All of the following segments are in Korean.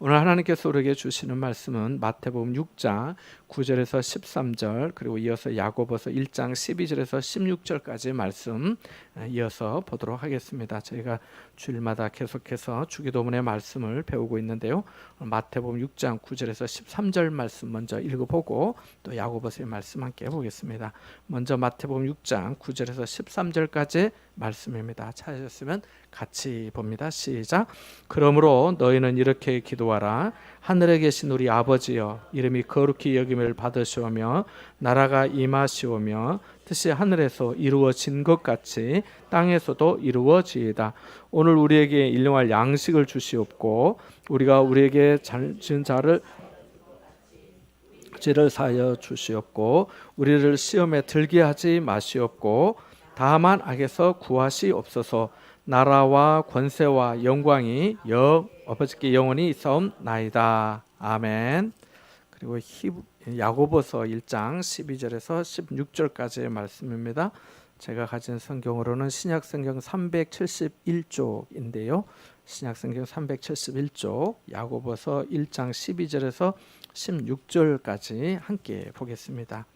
오늘 하나님께서 우리에게 주시는 말씀은 마태복음 6장 9절에서 13절 그리고 이어서 야고보서 1장 12절에서 16절까지 말씀 이어서 보도록 하겠습니다. 저희가 주일마다 계속해서 주기도문의 말씀을 배우고 있는데요. 마태복음 6장 9절에서 13절 말씀 먼저 읽어보고 또 야고보서의 말씀 함께 보겠습니다. 먼저 마태복음 6장 9절에서 13절까지 말씀입니다. 찾으셨으면 같이 봅니다. 시작. 그러므로 너희는 이렇게 기도하라. 하늘에 계신 우리 아버지여, 이름이 거룩히 여김을 받으시오며 나라가 임하시오며 뜻이 하늘에서 이루어진 것 같이 땅에서도 이루어지이다. 오늘 우리에게 일용할 양식을 주시옵고 우리가 우리에게 지은 죄를 사하여 주시옵고 우리를 시험에 들게 하지 마시옵고 다만 악에서 구하시옵소서. 나라와 권세와 영광이 아버지께 영원히 있사옵나이다. 아멘. 그리고 야고보서 1장 12절에서 16절까지의 말씀입니다. 제가 가진 성경으로는 신약성경 371쪽인데요. 신약성경 371쪽 야고보서 1장 12절에서 16절까지 함께 보겠습니다.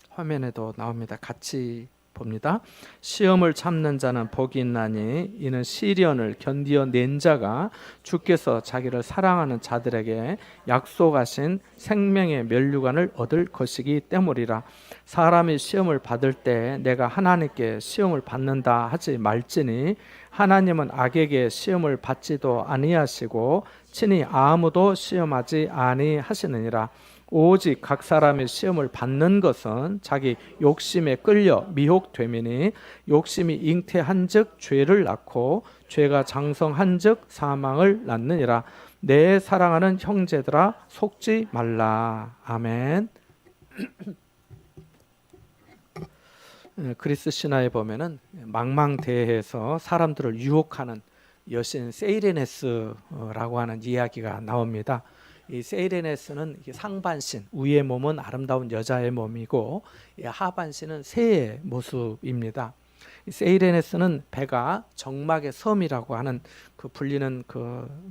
화면에도 나옵니다. 같이 봅니다. 시험을 참는 자는 복이 있나니 이는 시련을 견디어낸 자가 주께서 자기를 사랑하는 자들에게 약속하신 생명의 면류관을 얻을 것이기 때문이라. 사람이 시험을 받을 때 내가 하나님께 시험을 받는다 하지 말지니 하나님은 악에게 시험을 받지도 아니하시고 친히 아무도 시험하지 아니하시느니라. 오직 각 사람의 시험을 받는 것은 자기 욕심에 끌려 미혹됨이니 욕심이 잉태한즉 죄를 낳고 죄가 장성한즉 사망을 낳느니라. 내 사랑하는 형제들아 속지 말라. 아멘. 그리스 신화에 보면은 망망대해에서 사람들을 유혹하는 여신 세이레네스라고 하는 이야기가 나옵니다. 이 세이레네스는 상반신, 위의 몸은 아름다운 여자의 몸이고 하반신은 새의 모습입니다. 세이레네스는 배가 정막의 섬이라고 하는 불리는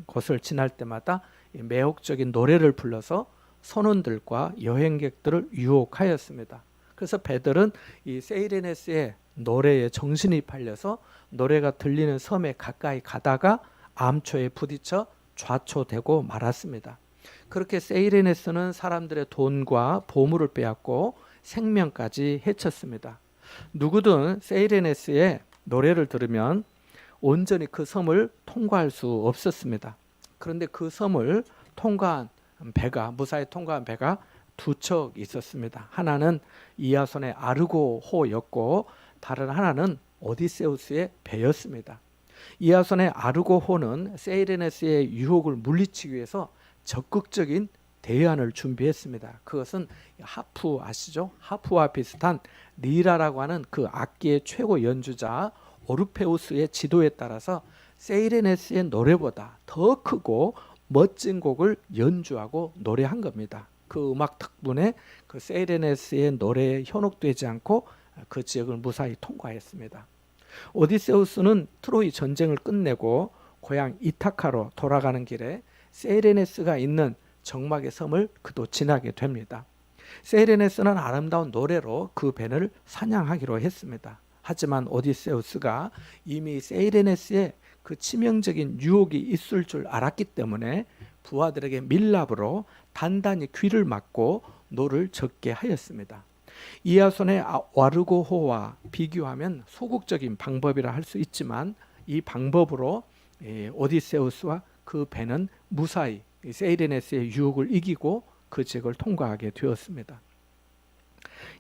곳을 지날 때마다 매혹적인 노래를 불러서 선원들과 여행객들을 유혹하였습니다. 그래서 배들은 이 세이레네스의 노래에 정신이 팔려서 노래가 들리는 섬에 가까이 가다가 암초에 부딪혀 좌초되고 말았습니다. 그렇게 세이레네스는 사람들의 돈과 보물을 빼앗고 생명까지 해쳤습니다. 누구든 세이레네스의 노래를 들으면 온전히 그 섬을 통과할 수 없었습니다. 그런데 그 섬을 통과한 배가, 무사히 통과한 배가 두 척 있었습니다. 하나는 이아손의 아르고호였고 다른 하나는 오디세우스의 배였습니다. 이아손의 아르고호는 세이레네스의 유혹을 물리치기 위해서 적극적인 대안을 준비했습니다. 그것은 하프 아시죠? 하프와 비슷한 리라라고 하는 그 악기의 최고 연주자 오르페우스의 지도에 따라서 세이레네스의 노래보다 더 크고 멋진 곡을 연주하고 노래한 겁니다. 그 음악 덕분에 그 세이레네스의 노래에 현혹되지 않고 그 지역을 무사히 통과했습니다. 오디세우스는 트로이 전쟁을 끝내고 고향 이타카로 돌아가는 길에 세이레네스가 있는 정막의 섬을 그도 지나게 됩니다. 세이레네스는 아름다운 노래로 그 배를 사냥하기로 했습니다. 하지만 오디세우스가 이미 세이레네스의 그 치명적인 유혹이 있을 줄 알았기 때문에 부하들에게 밀랍으로 단단히 귀를 막고 노를 젓게 하였습니다. 이아손의 와르고호와 비교하면 소극적인 방법이라 할 수 있지만 이 방법으로 오디세우스와 그 배는 무사히 세이레네스의 유혹을 이기고 그 지역을 통과하게 되었습니다.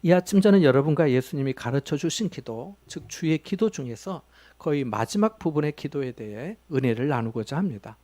이 아침 저는 여러분과 예수님이 가르쳐 주신 기도, 즉 주의 기도 중에서 거의 마지막 부분의 기도에 대해 은혜를 나누고자 합니다.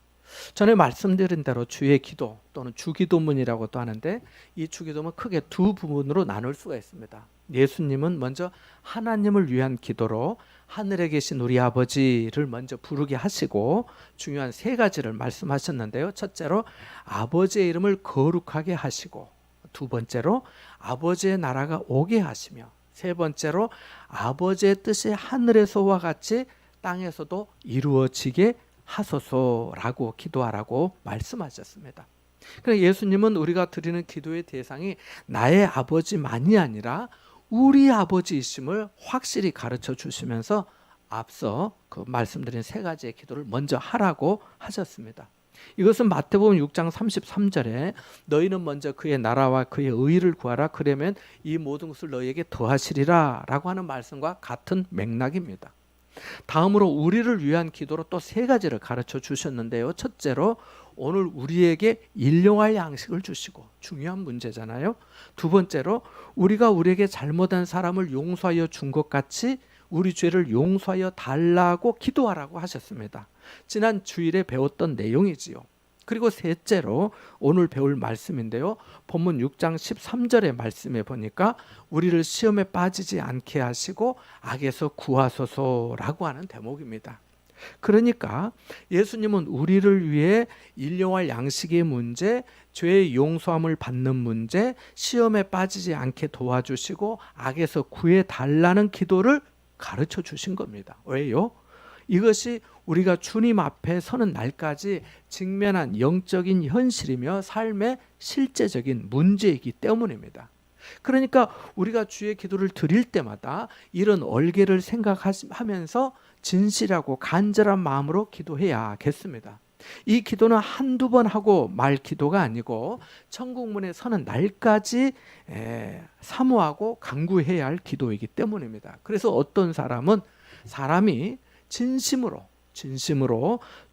전에 말씀드린 대로 주의 기도 또는 주기도문이라고도 하는데 이 주기도문 크게 두 부분으로 나눌 수가 있습니다. 예수님은 먼저 하나님을 위한 기도로 하늘에 계신 우리 아버지를 먼저 부르게 하시고 중요한 세 가지를 말씀하셨는데요. 첫째로 아버지의 이름을 거룩하게 하시고, 두 번째로 아버지의 나라가 오게 하시며, 세 번째로 아버지의 뜻이 하늘에서와 같이 땅에서도 이루어지게 하소서라고 기도하라고 말씀하셨습니다. 그래서 예수님은 우리가 드리는 기도의 대상이 나의 아버지만이 아니라 우리 아버지이심을 확실히 가르쳐 주시면서 앞서 그 말씀드린 세 가지의 기도를 먼저 하라고 하셨습니다. 이것은 마태복음 6장 33절에 너희는 먼저 그의 나라와 그의 의를 구하라 그러면 이 모든 것을 너희에게 더하시리라 라고 하는 말씀과 같은 맥락입니다. 다음으로 우리를 위한 기도로 또 세 가지를 가르쳐 주셨는데요. 첫째로 오늘 우리에게 일용할 양식을 주시고, 중요한 문제잖아요. 두 번째로 우리가 우리에게 잘못한 사람을 용서하여 준 것 같이 우리 죄를 용서하여 달라고 기도하라고 하셨습니다. 지난 주일에 배웠던 내용이지요. 그리고 셋째로 오늘 배울 말씀인데요. 본문 6장 13절의 말씀에 보니까 우리를 시험에 빠지지 않게 하시고 악에서 구하소서라고 하는 대목입니다. 그러니까 예수님은 우리를 위해 일용할 양식의 문제, 죄의 용서함을 받는 문제, 시험에 빠지지 않게 도와주시고 악에서 구해달라는 기도를 가르쳐 주신 겁니다. 왜요? 이것이 우리가 주님 앞에 서는 날까지 직면한 영적인 현실이며 삶의 실제적인 문제이기 때문입니다. 그러니까 우리가 주의 기도를 드릴 때마다 이런 얼개를 생각하면서 진실하고 간절한 마음으로 기도해야겠습니다. 이 기도는 한두 번 하고 말 기도가 아니고 천국문에 서는 날까지 사모하고 간구해야 할 기도이기 때문입니다. 그래서 어떤 사람이 진심으로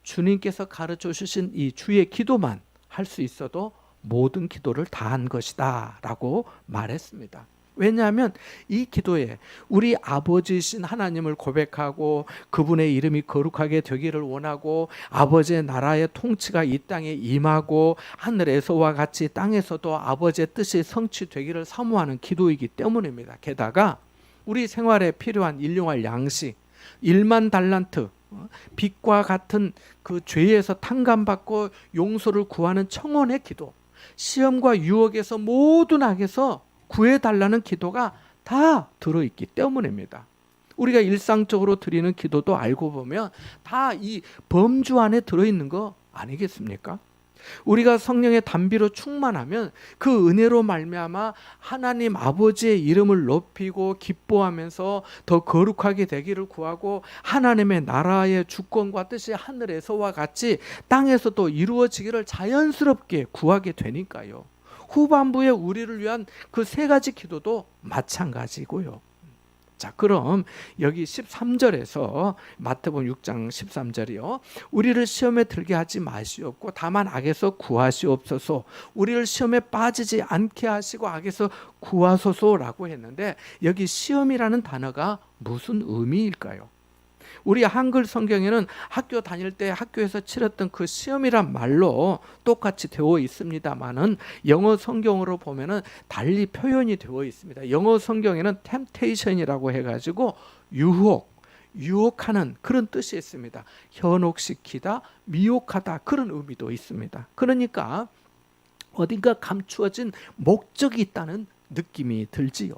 주님께서 가르쳐 주신 이 주의 기도만 할 수 있어도 모든 기도를 다 한 것이다 라고 말했습니다. 왜냐하면 이 기도에 우리 아버지이신 하나님을 고백하고 그분의 이름이 거룩하게 되기를 원하고 아버지의 나라의 통치가 이 땅에 임하고 하늘에서와 같이 땅에서도 아버지의 뜻이 성취되기를 사모하는 기도이기 때문입니다. 게다가 우리 생활에 필요한 일용할 양식 1만 달란트, 빛과 같은 그 죄에서 탕감받고 용서를 구하는 청혼의 기도, 시험과 유혹에서 모든 악에서 구해달라는 기도가 다 들어있기 때문입니다. 우리가 일상적으로 드리는 기도도 알고 보면 다 이 범주 안에 들어있는 거 아니겠습니까? 우리가 성령의 단비로 충만하면 그 은혜로 말미암아 하나님 아버지의 이름을 높이고 기뻐하면서 더 거룩하게 되기를 구하고 하나님의 나라의 주권과 뜻이 하늘에서와 같이 땅에서도 이루어지기를 자연스럽게 구하게 되니까요. 후반부에 우리를 위한 그 세 가지 기도도 마찬가지고요. 자, 그럼 여기 13절에서 마태복음 6장 13절이요. 우리를 시험에 들게 하지 마시옵고 다만 악에서 구하시옵소서. 우리를 시험에 빠지지 않게 하시고 악에서 구하소서라고 했는데 여기 시험이라는 단어가 무슨 의미일까요? 우리 한글 성경에는 학교 다닐 때 학교에서 치렀던 그 시험이란 말로 똑같이 되어 있습니다만은 영어 성경으로 보면은 달리 표현이 되어 있습니다. 영어 성경에는 temptation이라고 해가지고 유혹하는 그런 뜻이 있습니다. 현혹시키다, 미혹하다 그런 의미도 있습니다. 그러니까 어딘가 감추어진 목적이 있다는 느낌이 들지요.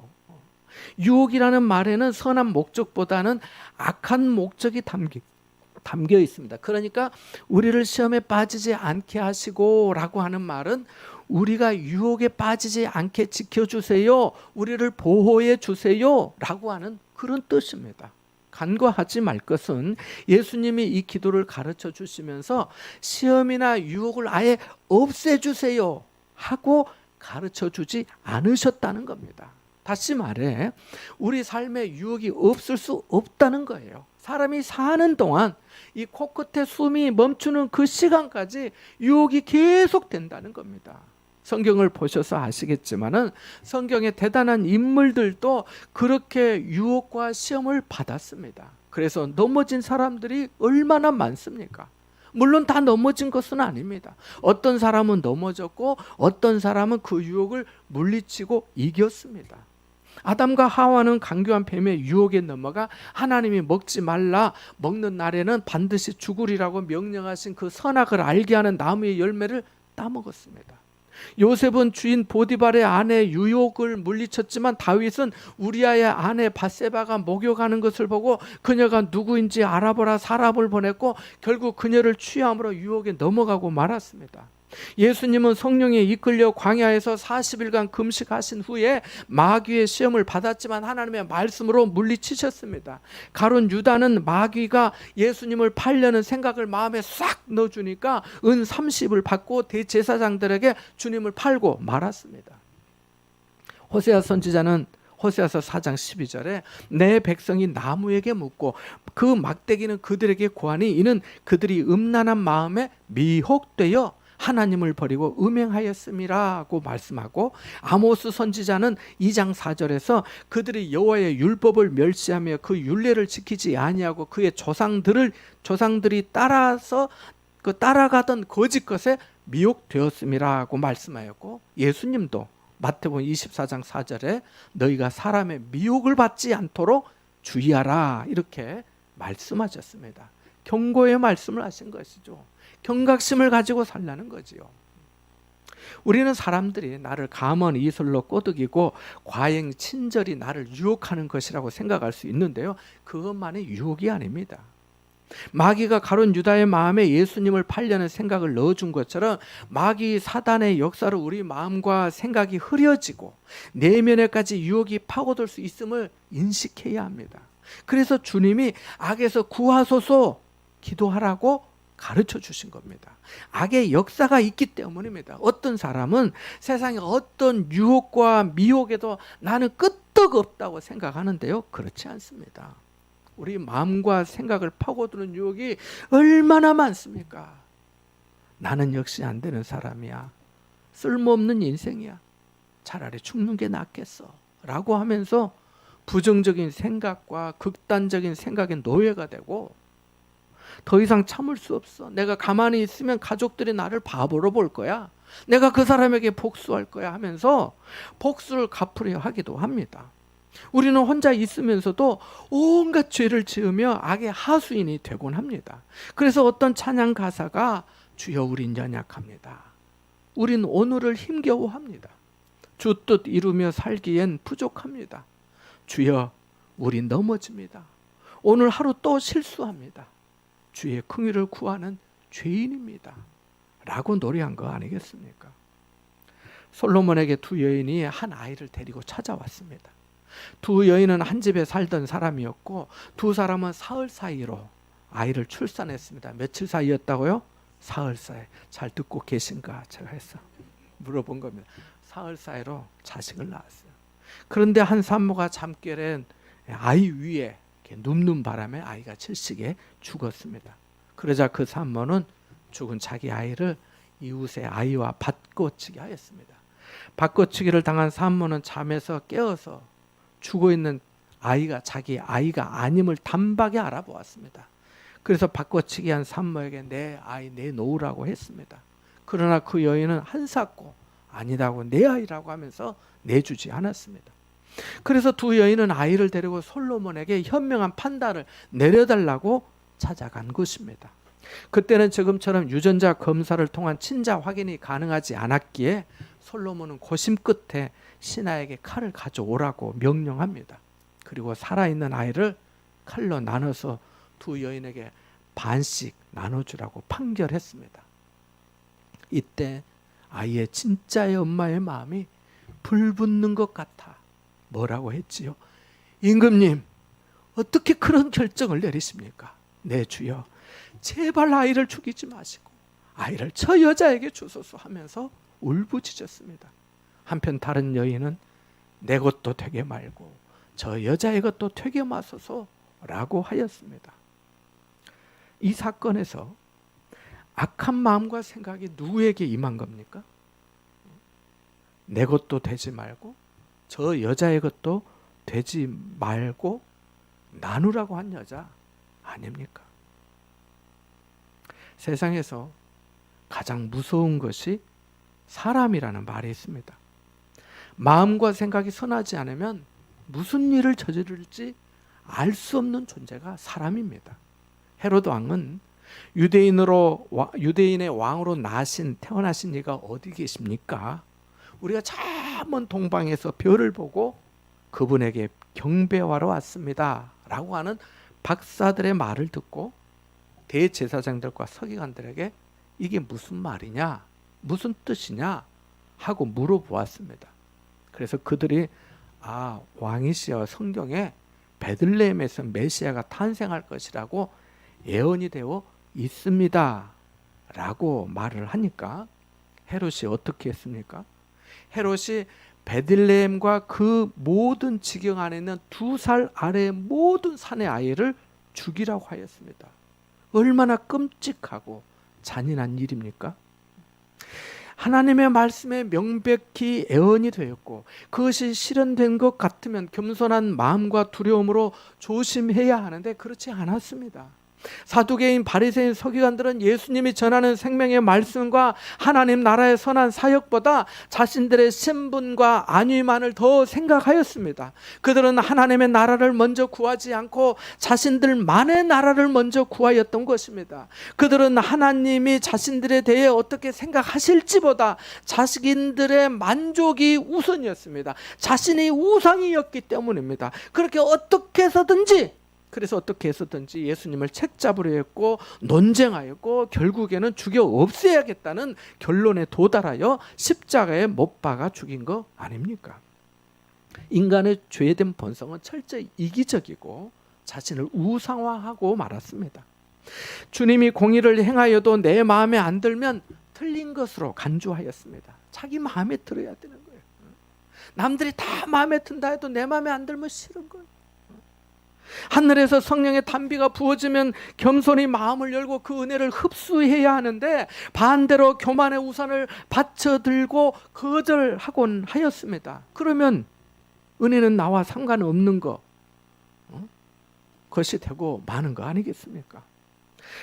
유혹이라는 말에는 선한 목적보다는 악한 목적이 담겨 있습니다. 그러니까 우리를 시험에 빠지지 않게 하시고 라고 하는 말은 우리가 유혹에 빠지지 않게 지켜주세요, 우리를 보호해 주세요 라고 하는 그런 뜻입니다. 간과하지 말 것은 예수님이 이 기도를 가르쳐 주시면서 시험이나 유혹을 아예 없애주세요 하고 가르쳐 주지 않으셨다는 겁니다. 다시 말해 우리 삶에 유혹이 없을 수 없다는 거예요. 사람이 사는 동안 이 코끝에 숨이 멈추는 그 시간까지 유혹이 계속 된다는 겁니다. 성경을 보셔서 아시겠지만은 성경의 대단한 인물들도 그렇게 유혹과 시험을 받았습니다. 그래서 넘어진 사람들이 얼마나 많습니까? 물론 다 넘어진 것은 아닙니다. 어떤 사람은 넘어졌고 어떤 사람은 그 유혹을 물리치고 이겼습니다. 아담과 하와는 강교한 뱀의 유혹에 넘어가 하나님이 먹지 말라, 먹는 날에는 반드시 죽으리라고 명령하신 그 선악을 알게 하는 나무의 열매를 따먹었습니다. 요셉은 주인 보디발의 아내 유혹을 물리쳤지만 다윗은 우리아의 아내 밧세바가 목욕하는 것을 보고 그녀가 누구인지 알아보라 사람을 보냈고 결국 그녀를 취함으로 유혹에 넘어가고 말았습니다. 예수님은 성령에 이끌려 광야에서 40일간 금식하신 후에 마귀의 시험을 받았지만 하나님의 말씀으로 물리치셨습니다. 가룟 유다는 마귀가 예수님을 팔려는 생각을 마음에 싹 넣어주니까 은 30을 받고 대제사장들에게 주님을 팔고 말았습니다. 호세아 선지자는 호세아서 4장 12절에 내 백성이 나무에게 묻고 그 막대기는 그들에게 고하니 이는 그들이 음란한 마음에 미혹되어 하나님을 버리고 음행하였음이라고 말씀하고, 아모스 선지자는 2장 4절에서 그들이 여호와의 율법을 멸시하며 그 율례를 지키지 아니하고 그의 조상들이 따라가던 거짓 것에 미혹되었음이라고 말씀하였고, 예수님도 마태복음 24장 4절에 너희가 사람의 미혹을 받지 않도록 주의하라 이렇게 말씀하셨습니다. 경고의 말씀을 하신 것이죠. 경각심을 가지고 살라는 거지요. 우리는 사람들이 나를 감언 이술로 꼬드기고 과잉 친절히 나를 유혹하는 것이라고 생각할 수 있는데요, 그것만이 유혹이 아닙니다. 마귀가 가룟 유다의 마음에 예수님을 팔려는 생각을 넣어준 것처럼 마귀 사단의 역사로 우리 마음과 생각이 흐려지고 내면에까지 유혹이 파고들 수 있음을 인식해야 합니다. 그래서 주님이 악에서 구하소서 기도하라고 가르쳐 주신 겁니다. 악의 역사가 있기 때문입니다. 어떤 사람은 세상의 어떤 유혹과 미혹에도 나는 끄떡없다고 생각하는데요, 그렇지 않습니다. 우리 마음과 생각을 파고드는 유혹이 얼마나 많습니까? 나는 역시 안 되는 사람이야, 쓸모없는 인생이야, 차라리 죽는 게 낫겠어 라고 하면서 부정적인 생각과 극단적인 생각의 노예가 되고, 더 이상 참을 수 없어, 내가 가만히 있으면 가족들이 나를 바보로 볼 거야, 내가 그 사람에게 복수할 거야 하면서 복수를 갚으려 하기도 합니다. 우리는 혼자 있으면서도 온갖 죄를 지으며 악의 하수인이 되곤 합니다. 그래서 어떤 찬양 가사가 주여 우린 연약합니다, 우린 오늘을 힘겨워합니다, 주 뜻 이루며 살기엔 부족합니다, 주여 우린 넘어집니다, 오늘 하루 또 실수합니다, 주의 긍휼을 구하는 죄인입니다 라고 노래한 거 아니겠습니까? 솔로몬에게 두 여인이 한 아이를 데리고 찾아왔습니다. 두 여인은 한 집에 살던 사람이었고 두 사람은 사흘 사이로 아이를 출산했습니다. 며칠 사이였다고요? 사흘 사이. 잘 듣고 계신가 제가 해서 물어본 겁니다. 사흘 사이로 자식을 낳았어요. 그런데 한 산모가 잠결에 아이 위에 눕는 바람에 아이가 질식에 죽었습니다. 그러자 그 산모는 죽은 자기 아이를 이웃의 아이와 바꿔치기 하였습니다. 바꿔치기를 당한 산모는 잠에서 깨어서 죽어있는 아이가 자기 아이가 아님을 단박에 알아보았습니다. 그래서 바꿔치기 한 산모에게 내 아이 내놓으라고 했습니다. 그러나 그 여인은 한사코 아니라고 내 아이라고 하면서 내주지 않았습니다. 그래서 두 여인은 아이를 데리고 솔로몬에게 현명한 판단을 내려달라고 찾아간 것입니다. 그때는 지금처럼 유전자 검사를 통한 친자 확인이 가능하지 않았기에 솔로몬은 고심 끝에 신하에게 칼을 가져오라고 명령합니다. 그리고 살아있는 아이를 칼로 나눠서 두 여인에게 반씩 나눠주라고 판결했습니다. 이때 아이의 진짜의 엄마의 마음이 불붙는 것 같아 뭐라고 했지요? 임금님, 어떻게 그런 결정을 내리십니까? 네 주여, 제발 아이를 죽이지 마시고 아이를 저 여자에게 주소서 하면서 울부짖었습니다. 한편 다른 여인은 내 것도 되게 말고 저 여자의 것도 되게 마소서 라고 하였습니다. 이 사건에서 악한 마음과 생각이 누구에게 임한 겁니까? 내 것도 되지 말고 저 여자의 것도 되지 말고 나누라고 한 여자 아닙니까? 세상에서 가장 무서운 것이 사람이라는 말이 있습니다. 마음과 생각이 선하지 않으면 무슨 일을 저지를지 알 수 없는 존재가 사람입니다. 헤로드 왕은 유대인의 왕으로 태어나신 이가 어디 계십니까? 우리가 저 먼 동방에서 별을 보고 그분에게 경배하러 왔습니다 라고 하는 박사들의 말을 듣고 대제사장들과 서기관들에게 이게 무슨 말이냐, 무슨 뜻이냐 하고 물어보았습니다. 그래서 그들이 왕이시여 성경에 베들레헴에서 메시아가 탄생할 것이라고 예언이 되어 있습니다 라고 말을 하니까 헤롯이 어떻게 했습니까? 헤롯이 베들레헴과 그 모든 지경 안에 있는 2살 아래의 모든 산의 아이를 죽이라고 하였습니다. 얼마나 끔찍하고 잔인한 일입니까? 하나님의 말씀에 명백히 예언이 되었고 그것이 실현된 것 같으면 겸손한 마음과 두려움으로 조심해야 하는데 그렇지 않았습니다. 사두개인 바리새인 서기관들은 예수님이 전하는 생명의 말씀과 하나님 나라의 선한 사역보다 자신들의 신분과 안위만을 더 생각하였습니다. 그들은 하나님의 나라를 먼저 구하지 않고 자신들만의 나라를 먼저 구하였던 것입니다. 그들은 하나님이 자신들에 대해 어떻게 생각하실지보다 자신들의 만족이 우선이었습니다. 자신이 우상이었기 때문입니다. 그렇게 어떻게 해서든지 예수님을 책잡으려 했고 논쟁하였고 결국에는 죽여 없애야겠다는 결론에 도달하여 십자가에 못 박아 죽인 거 아닙니까? 인간의 죄된 본성은 철저히 이기적이고 자신을 우상화하고 말았습니다. 주님이 공의를 행하여도 내 마음에 안 들면 틀린 것으로 간주하였습니다. 자기 마음에 들어야 되는 거예요. 남들이 다 마음에 든다 해도 내 마음에 안 들면 싫은 거예요. 하늘에서 성령의 단비가 부어지면 겸손히 마음을 열고 그 은혜를 흡수해야 하는데 반대로 교만의 우산을 받쳐들고 거절하곤 하였습니다. 그러면 은혜는 나와 상관없는 것이 되고 마는 거 아니겠습니까?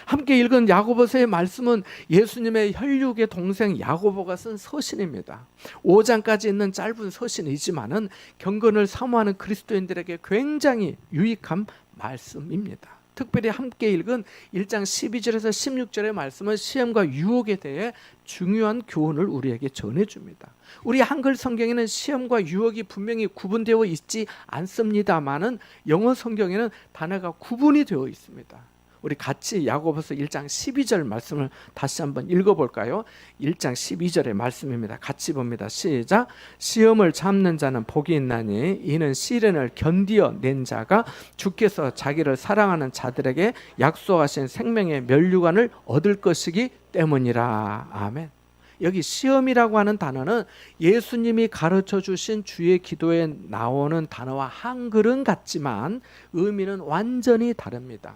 함께 읽은 야고보서의 말씀은 예수님의 혈육의 동생 야고보가 쓴 서신입니다. 5장까지 있는 짧은 서신이지만은 경건을 사모하는 그리스도인들에게 굉장히 유익한 말씀입니다. 특별히 함께 읽은 1장 12절에서 16절의 말씀은 시험과 유혹에 대해 중요한 교훈을 우리에게 전해줍니다. 우리 한글 성경에는 시험과 유혹이 분명히 구분되어 있지 않습니다만은 영어 성경에는 단어가 구분이 되어 있습니다. 우리 같이 야고보서 1장 12절 말씀을 다시 한번 읽어볼까요? 1장 12절의 말씀입니다. 같이 봅니다. 시작. 시험을 참는 자는 복이 있나니 이는 시련을 견디어 낸 자가 주께서 자기를 사랑하는 자들에게 약속하신 생명의 면류관을 얻을 것이기 때문이라. 아멘. 여기 시험이라고 하는 단어는 예수님이 가르쳐 주신 주의 기도에 나오는 단어와 한글은 같지만 의미는 완전히 다릅니다.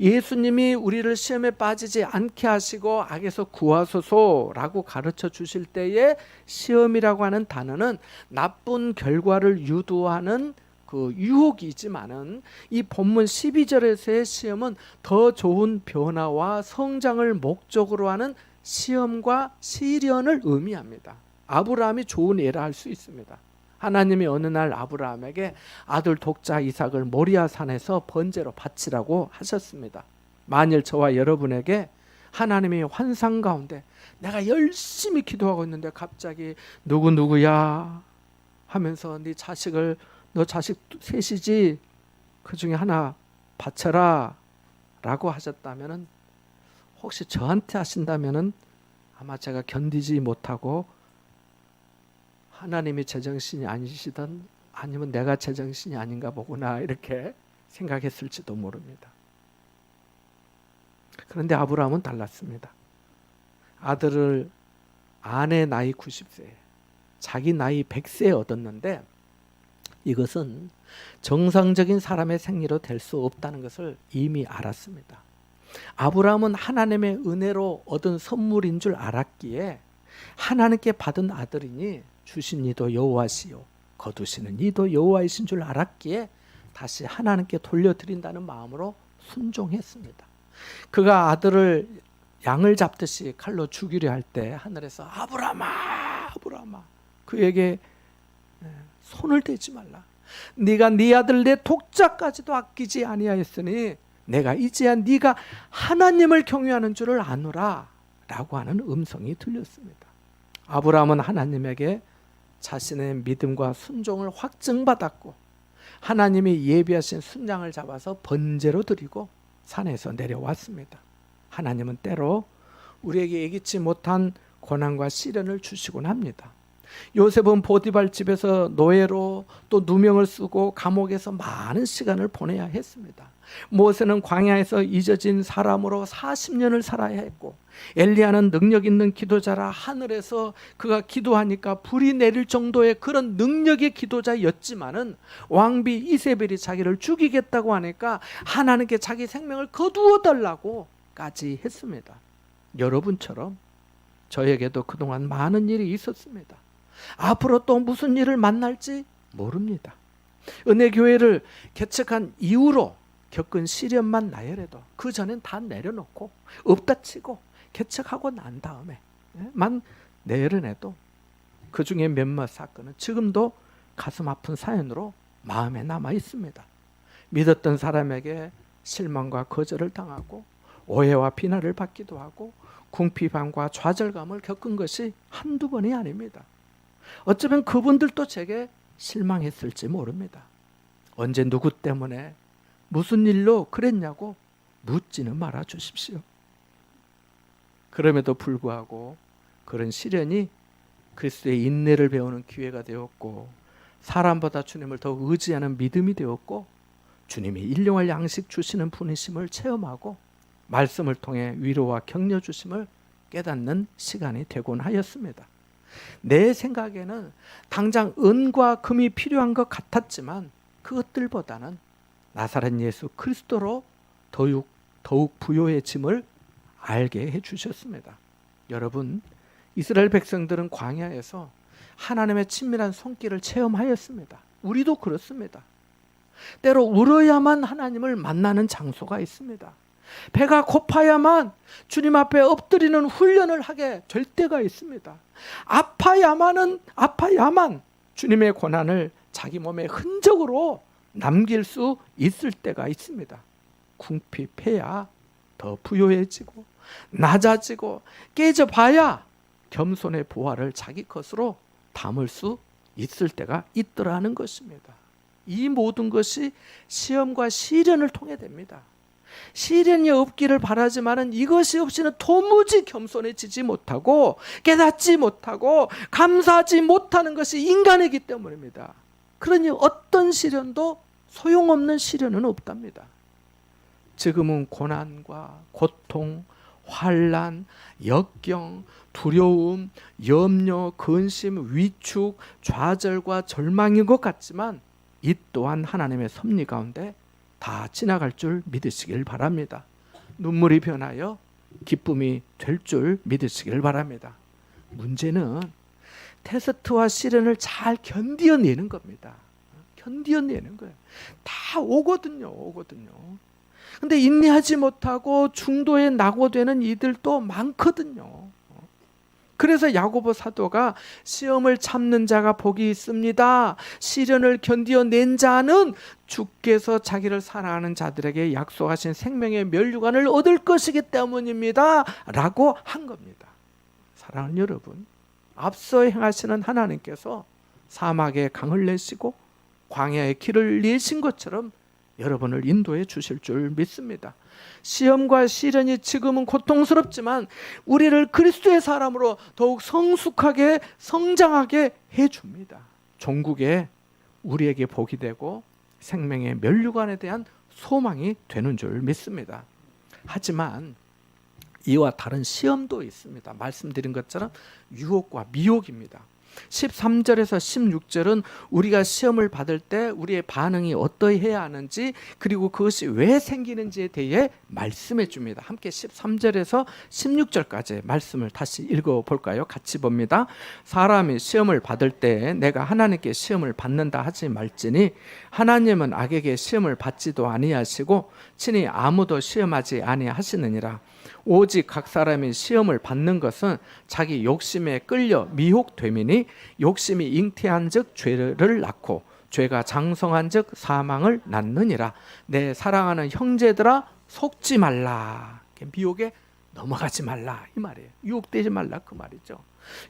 예수님이 우리를 시험에 빠지지 않게 하시고 악에서 구하소서라고 가르쳐 주실 때에 시험이라고 하는 단어는 나쁜 결과를 유도하는 그 유혹이지만은 이 본문 12절에서의 시험은 더 좋은 변화와 성장을 목적으로 하는 시험과 시련을 의미합니다. 아브라함이 좋은 예라 할 수 있습니다. 하나님이 어느 날 아브라함에게 아들 독자 이삭을 모리아 산에서 번제로 바치라고 하셨습니다. 만일 저와 여러분에게 하나님이 환상 가운데 내가 열심히 기도하고 있는데 갑자기 누구야 하면서 너 자식 셋이지 그 중에 하나 바쳐라 라고 하셨다면 혹시 저한테 하신다면 아마 제가 견디지 못하고 하나님이 제정신이 아니시던 아니면 내가 제정신이 아닌가 보구나 이렇게 생각했을지도 모릅니다. 그런데 아브라함은 달랐습니다. 아들을 아내 나이 90세, 자기 나이 100세에 얻었는데 이것은 정상적인 사람의 생리로 될 수 없다는 것을 이미 알았습니다. 아브라함은 하나님의 은혜로 얻은 선물인 줄 알았기에 하나님께 받은 아들이니 주신 이도 여호와시요 거두시는 이도 여호와이신 줄 알았기에 다시 하나님께 돌려드린다는 마음으로 순종했습니다. 그가 아들을 양을 잡듯이 칼로 죽이려 할 때 하늘에서 아브라함아 그에게 손을 대지 말라. 네가 네 아들 내 독자까지도 아끼지 아니하였으니 내가 이제야 네가 하나님을 경외하는 줄을 아노라 라고 하는 음성이 들렸습니다. 아브라함은 하나님에게 자신의 믿음과 순종을 확증받았고 하나님이 예비하신 순양을 잡아서 번제로 드리고 산에서 내려왔습니다. 하나님은 때로 우리에게 예기치 못한 고난과 시련을 주시곤 합니다. 요셉은 보디발 집에서 노예로 또 누명을 쓰고 감옥에서 많은 시간을 보내야 했습니다. 모세는 광야에서 잊어진 사람으로 40년을 살아야 했고 엘리야는 능력 있는 기도자라 하늘에서 그가 기도하니까 불이 내릴 정도의 그런 능력의 기도자였지만은 왕비 이세벨이 자기를 죽이겠다고 하니까 하나님께 자기 생명을 거두어 달라고까지 했습니다. 여러분처럼 저에게도 그동안 많은 일이 있었습니다. 앞으로 또 무슨 일을 만날지 모릅니다. 은혜교회를 개척한 이후로 겪은 시련만 나열해도 그 전엔 다 내려놓고 없다 치고 개척하고 난 다음에만 내려내도 그 중에 몇몇 사건은 지금도 가슴 아픈 사연으로 마음에 남아 있습니다. 믿었던 사람에게 실망과 거절을 당하고 오해와 비난을 받기도 하고 궁핍함과 좌절감을 겪은 것이 한두 번이 아닙니다. 어쩌면 그분들도 제게 실망했을지 모릅니다. 언제 누구 때문에 무슨 일로 그랬냐고 묻지는 말아 주십시오. 그럼에도 불구하고 그런 시련이 그리스도의 인내를 배우는 기회가 되었고 사람보다 주님을 더 의지하는 믿음이 되었고 주님이 일용할 양식 주시는 분이심을 체험하고 말씀을 통해 위로와 격려 주심을 깨닫는 시간이 되곤 하였습니다. 내 생각에는 당장 은과 금이 필요한 것 같았지만 그것들보다는 나사렛 예수 그리스도로 더욱 부요해짐을 알게 해주셨습니다. 여러분, 이스라엘 백성들은 광야에서 하나님의 친밀한 손길을 체험하였습니다. 우리도 그렇습니다. 때로 울어야만 하나님을 만나는 장소가 있습니다. 배가 고파야만 주님 앞에 엎드리는 훈련을 하게 될 때가 있습니다. 아파야만 주님의 고난을 자기 몸의 흔적으로 남길 수 있을 때가 있습니다. 궁핍해야 더 부요해지고 낮아지고 깨져봐야 겸손의 보화를 자기 것으로 담을 수 있을 때가 있더라는 것입니다. 이 모든 것이 시험과 시련을 통해 됩니다. 시련이 없기를 바라지만은 이것이 없이는 도무지 겸손해지지 못하고 깨닫지 못하고 감사하지 못하는 것이 인간이기 때문입니다. 그러니 어떤 시련도 소용없는 시련은 없답니다. 지금은 고난과 고통, 환난, 역경, 두려움, 염려, 근심, 위축, 좌절과 절망인 것 같지만 이 또한 하나님의 섭리 가운데 다 지나갈 줄 믿으시길 바랍니다. 눈물이 변하여 기쁨이 될 줄 믿으시길 바랍니다. 문제는 테스트와 시련을 잘 견디어내는 겁니다. 견디어내는 거예요. 다 오거든요. 근데 인내하지 못하고 중도에 낙오되는 이들도 많거든요. 그래서 야고보 사도가 시험을 참는 자가 복이 있습니다. 시련을 견디어낸 자는 주께서 자기를 사랑하는 자들에게 약속하신 생명의 면류관을 얻을 것이기 때문입니다. 라고 한 겁니다. 사랑하는 여러분, 앞서 행하시는 하나님께서 사막에 강을 내시고 광야의 길을 내신 것처럼 여러분을 인도해 주실 줄 믿습니다. 시험과 시련이 지금은 고통스럽지만 우리를 그리스도의 사람으로 더욱 성숙하게 성장하게 해줍니다. 종국에 우리에게 복이 되고 생명의 면류관에 대한 소망이 되는 줄 믿습니다. 하지만 이와 다른 시험도 있습니다. 말씀드린 것처럼 유혹과 미혹입니다. 13절에서 16절은 우리가 시험을 받을 때 우리의 반응이 어떠해야 하는지 그리고 그것이 왜 생기는지에 대해 말씀해 줍니다. 함께 13절에서 16절까지 말씀을 다시 읽어볼까요? 같이 봅니다. 사람이 시험을 받을 때 내가 하나님께 시험을 받는다 하지 말지니 하나님은 악에게 시험을 받지도 아니하시고 친히 아무도 시험하지 아니하시느니라. 오직 각 사람이 시험을 받는 것은 자기 욕심에 끌려 미혹됨이니 욕심이 잉태한 즉 죄를 낳고 죄가 장성한 즉 사망을 낳느니라. 내 사랑하는 형제들아 속지 말라. 미혹에 넘어가지 말라 이 말이에요. 유혹되지 말라 그 말이죠.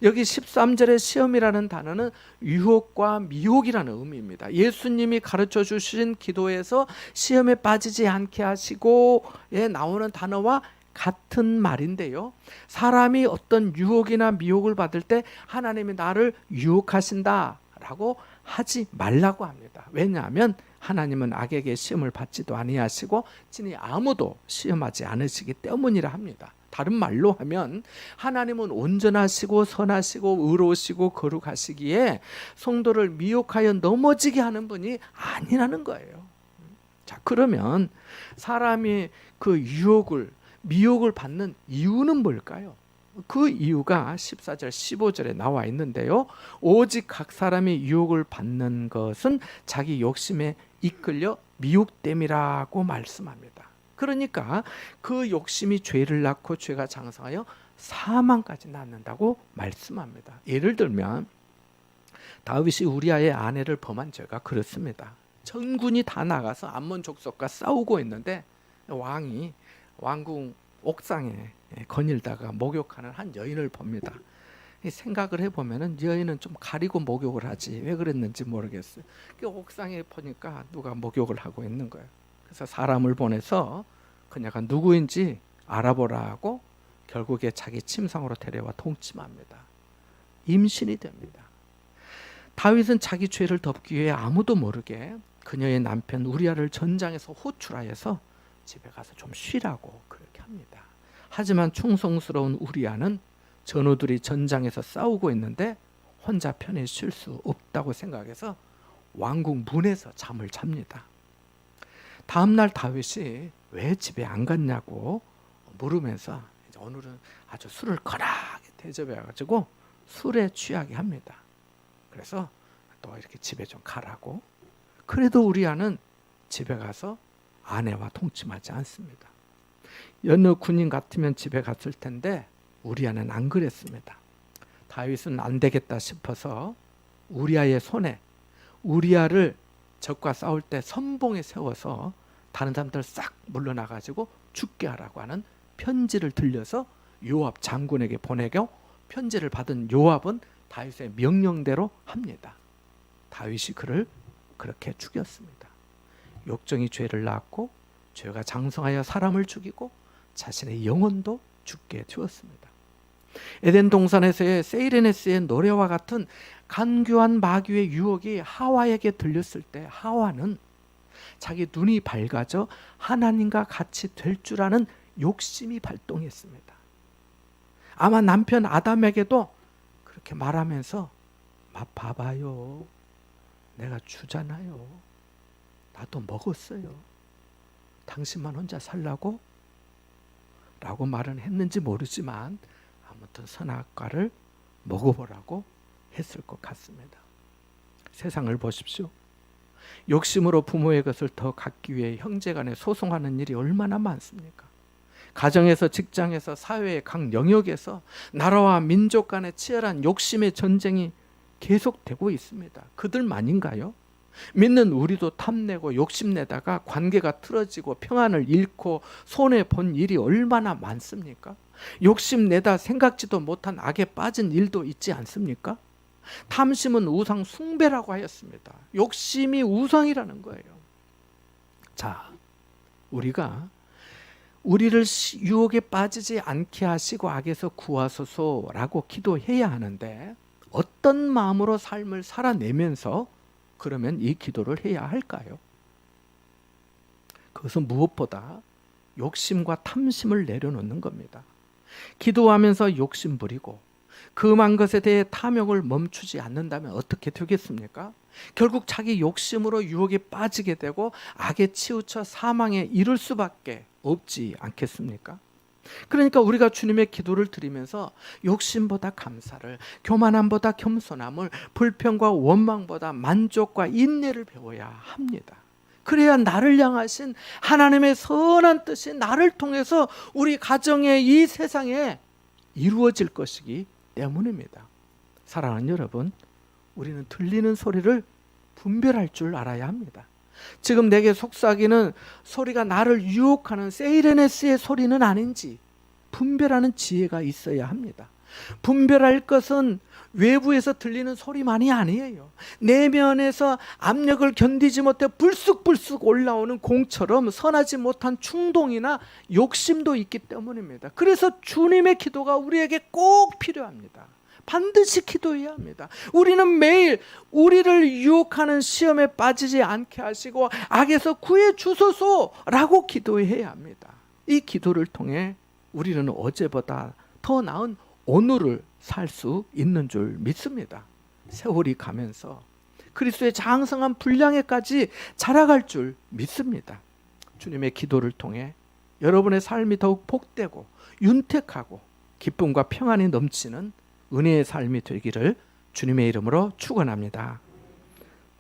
여기 13절의 시험이라는 단어는 유혹과 미혹이라는 의미입니다. 예수님이 가르쳐 주신 기도에서 시험에 빠지지 않게 하시고에 나오는 단어와 같은 말인데요. 사람이 어떤 유혹이나 미혹을 받을 때 하나님이 나를 유혹하신다라고 하지 말라고 합니다. 왜냐하면 하나님은 악에게 시험을 받지도 아니하시고 친히 아무도 시험하지 않으시기 때문이라 합니다. 다른 말로 하면 하나님은 온전하시고 선하시고 의로우시고 거룩하시기에 성도를 미혹하여 넘어지게 하는 분이 아니라는 거예요. 자, 그러면 사람이 그 미혹을 받는 이유는 뭘까요? 그 이유가 14절 15절에 나와 있는데요. 오직 각 사람이 유혹을 받는 것은 자기 욕심에 이끌려 미혹됨이라고 말씀합니다. 그러니까 그 욕심이 죄를 낳고 죄가 장성하여 사망까지 낳는다고 말씀합니다. 예를 들면 다윗이 우리아의 아내를 범한 죄가 그렇습니다. 전군이 다 나가서 암몬 족속과 싸우고 있는데 왕이 왕궁 옥상에 거닐다가 목욕하는 한 여인을 봅니다. 생각을 해보면 여인은 좀 가리고 목욕을 하지 왜 그랬는지 모르겠어요. 옥상에 보니까 누가 목욕을 하고 있는 거예요. 그래서 사람을 보내서 그녀가 누구인지 알아보라고 결국에 자기 침상으로 데려와 통침합니다. 임신이 됩니다. 다윗은 자기 죄를 덮기 위해 아무도 모르게 그녀의 남편 우리아를 전장에서 호출하여서 집에 가서 좀 쉬라고 그렇게 합니다. 하지만 충성스러운 우리아는 전우들이 전장에서 싸우고 있는데 혼자 편히 쉴 수 없다고 생각해서 왕궁 문에서 잠을 잡니다. 다음날 다윗이 왜 집에 안 갔냐고 물으면서 오늘은 아주 술을 거나하게 대접해가지고 술에 취하게 합니다. 그래서 또 이렇게 집에 좀 가라고. 그래도 우리아는 집에 가서 아내와 통침하지 않습니다. 여느 군인 같으면 집에 갔을 텐데 우리아는 안 그랬습니다. 다윗은 안 되겠다 싶어서 우리아의 손에 우리아를 적과 싸울 때 선봉에 세워서 다른 사람들 싹 물러나가지고 죽게 하라고 하는 편지를 들려서 요압 장군에게 보내고 편지를 받은 요압은 다윗의 명령대로 합니다. 다윗이 그를 그렇게 죽였습니다. 욕정이 죄를 낳고 죄가 장성하여 사람을 죽이고 자신의 영혼도 죽게 되었습니다. 에덴 동산에서의 세이레네스의 노래와 같은 간교한 마귀의 유혹이 하와에게 들렸을 때 하와는 자기 눈이 밝아져 하나님과 같이 될 줄 아는 욕심이 발동했습니다. 아마 남편 아담에게도 그렇게 말하면서 봐봐요. 내가 주잖아요. 나도 먹었어요. 당신만 혼자 살라고? 라고 말은 했는지 모르지만 아무튼 선악과를 먹어보라고 했을 것 같습니다. 세상을 보십시오. 욕심으로 부모의 것을 더 갖기 위해 형제간에 소송하는 일이 얼마나 많습니까? 가정에서, 직장에서, 사회의 각 영역에서 나라와 민족 간의 치열한 욕심의 전쟁이 계속되고 있습니다. 그들만인가요? 믿는 우리도 탐내고 욕심내다가 관계가 틀어지고 평안을 잃고 손해본 일이 얼마나 많습니까? 욕심내다 생각지도 못한 악에 빠진 일도 있지 않습니까? 탐심은 우상 숭배라고 하였습니다. 욕심이 우상이라는 거예요. 자, 우리가 우리를 유혹에 빠지지 않게 하시고 악에서 구하소서라고 기도해야 하는데 어떤 마음으로 삶을 살아내면서 그러면 이 기도를 해야 할까요? 그것은 무엇보다 욕심과 탐심을 내려놓는 겁니다. 기도하면서 욕심 부리고 금한 것에 대해 탐욕을 멈추지 않는다면 어떻게 되겠습니까? 결국 자기 욕심으로 유혹에 빠지게 되고 악에 치우쳐 사망에 이를 수밖에 없지 않겠습니까? 그러니까 우리가 주님의 기도를 드리면서 욕심보다 감사를, 교만함보다 겸손함을, 불평과 원망보다 만족과 인내를 배워야 합니다. 그래야 나를 향하신 하나님의 선한 뜻이 나를 통해서 우리 가정의 이 세상에 이루어질 것이기 때문입니다. 사랑하는 여러분, 우리는 들리는 소리를 분별할 줄 알아야 합니다. 지금 내게 속삭이는 소리가 나를 유혹하는 세이레네스의 소리는 아닌지 분별하는 지혜가 있어야 합니다. 분별할 것은 외부에서 들리는 소리만이 아니에요. 내면에서 압력을 견디지 못해 불쑥불쑥 올라오는 공처럼 선하지 못한 충동이나 욕심도 있기 때문입니다. 그래서 주님의 기도가 우리에게 꼭 필요합니다. 반드시 기도해야 합니다. 우리는 매일 우리를 유혹하는 시험에 빠지지 않게 하시고 악에서 구해 주소서라고 기도해야 합니다. 이 기도를 통해 우리는 어제보다 더 나은 오늘을 살 수 있는 줄 믿습니다. 세월이 가면서 그리스도의 장성한 분량에까지 자라갈 줄 믿습니다. 주님의 기도를 통해 여러분의 삶이 더욱 복되고 윤택하고 기쁨과 평안이 넘치는 은혜의 삶이 되기를 주님의 이름으로 축원합니다.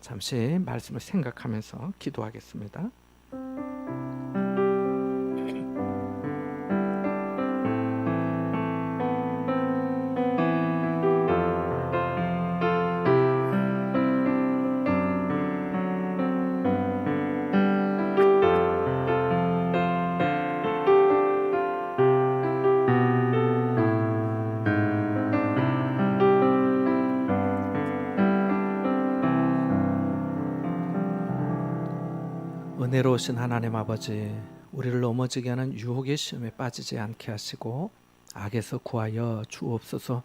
잠시 말씀을 생각하면서 기도하겠습니다. 은혜로우신 하나님 아버지, 우리를 넘어지게 하는 유혹의 시험에 빠지지 않게 하시고 악에서 구하여 주옵소서.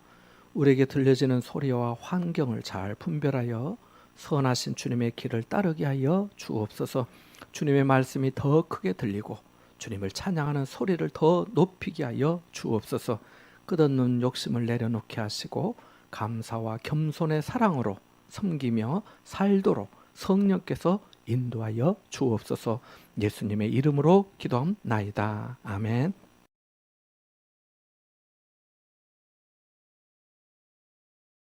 우리에게 들려지는 소리와 환경을 잘 분별하여 선하신 주님의 길을 따르게 하여 주옵소서. 주님의 말씀이 더 크게 들리고 주님을 찬양하는 소리를 더 높이게 하여 주옵소서. 끝없는 욕심을 내려놓게 하시고 감사와 겸손의 사랑으로 섬기며 살도록 성령께서 인도하여 주옵소서. 예수님의 이름으로 기도합나이다. 아멘.